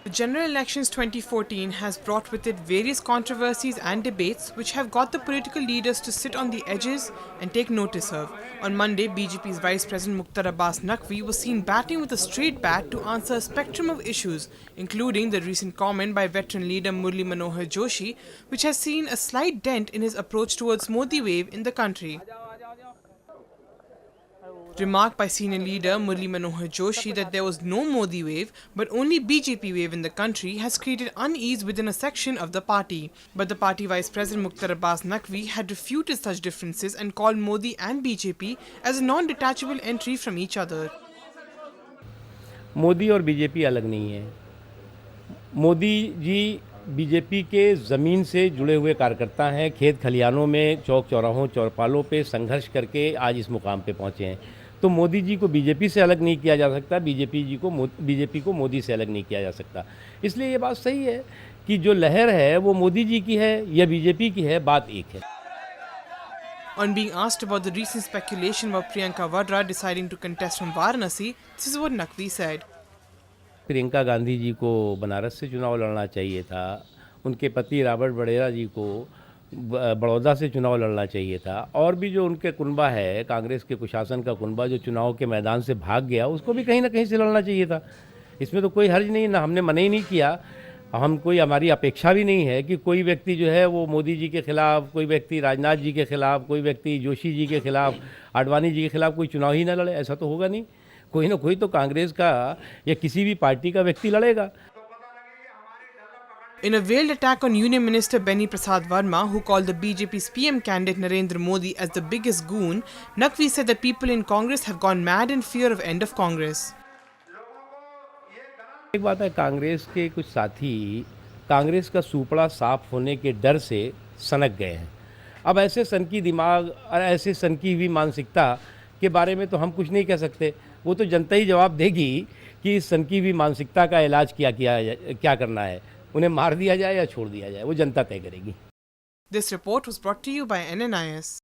The general elections 2014 has brought with it various controversies and debates which have got the political leaders to sit on the edges and take notice of. On Monday, BJP's Vice President Mukhtar Abbas Naqvi was seen batting with a straight bat to answer a spectrum of issues, including the recent comment by veteran leader Murli Manohar Joshi, which has seen a slight dent in his approach towards Modi wave in the country. Remarked by senior leader Murli Manohar Joshi that there was no Modi wave but only BJP wave in the country has created unease within a section of the party. But the party Vice President Mukhtar Abbas Naqvi had refuted such differences and called Modi and BJP as a non-detachable entry from each other. Modi और BJP अलग नहीं है। Modi ji BJP के ज़मीन से जुड़े हुए कार्यकर्ता हैं। खेत खलिहानों में, चौक चौराहों, चौपालों पे संघर्ष करके आज इस मुकाम पे पहुँचे हैं। तो मोदी जी को बीजेपी से अलग नहीं किया जा सकता, बीजेपी को मोदी से अलग नहीं किया जा सकता। इसलिए ये बात सही है कि जो लहर है वो मोदी जी की है या बीजेपी की है, बात एक है। On being asked about the recent speculation about Priyanka Vadra deciding to contest from Varanasi, this is what Naqvi said. Priyanka Gandhi ji को बनारस से चुनाव लड़ना चाहिए था, उनके पति रॉबर्ट वडेरा जी को बड़ौदा से चुनाव लड़ना चाहिए था, और भी जो उनके कुनबा है, कांग्रेस के कुशासन का कुनबा जो चुनाव के मैदान से भाग गया, उसको भी कहीं ना कहीं से लड़ना चाहिए था। इसमें तो कोई हर्ज नहीं, ना हमने मना ही नहीं किया। हमारी अपेक्षा भी नहीं है कि कोई व्यक्ति जो है वो मोदी जी के खिलाफ, कोई व्यक्ति राजनाथ जी के खिलाफ, कोई व्यक्ति जोशी जी के खिलाफ, आडवाणी जी के खिलाफ कोई चुनाव ही ना लड़े। ऐसा तो होगा नहीं। कोई ना कोई तो कांग्रेस का या किसी भी पार्टी का व्यक्ति लड़ेगा। In a veiled attack on Union Minister Beni Prasad Verma, who called the BJP's PM candidate Narendra Modi as the biggest goon, Naqvi said that people in Congress have gone mad in fear of end of Congress. एक बात है, कांग्रेस के कुछ साथी कांग्रेस का सूपड़ा साफ होने के डर से सनक गए हैं। अब ऐसे सनकी दिमाग और ऐसे सनकी हुई मानसिकता के बारे में तो हम कुछ नहीं कह सकते। वो तो जनता ही जवाब देगी कि इस सनकी हुई मानसिकता का इलाज क्या करना है। उन्हें मार दिया जाए या छोड़ दिया जाए, वो जनता तय करेगी। This report was brought to you by NNIS.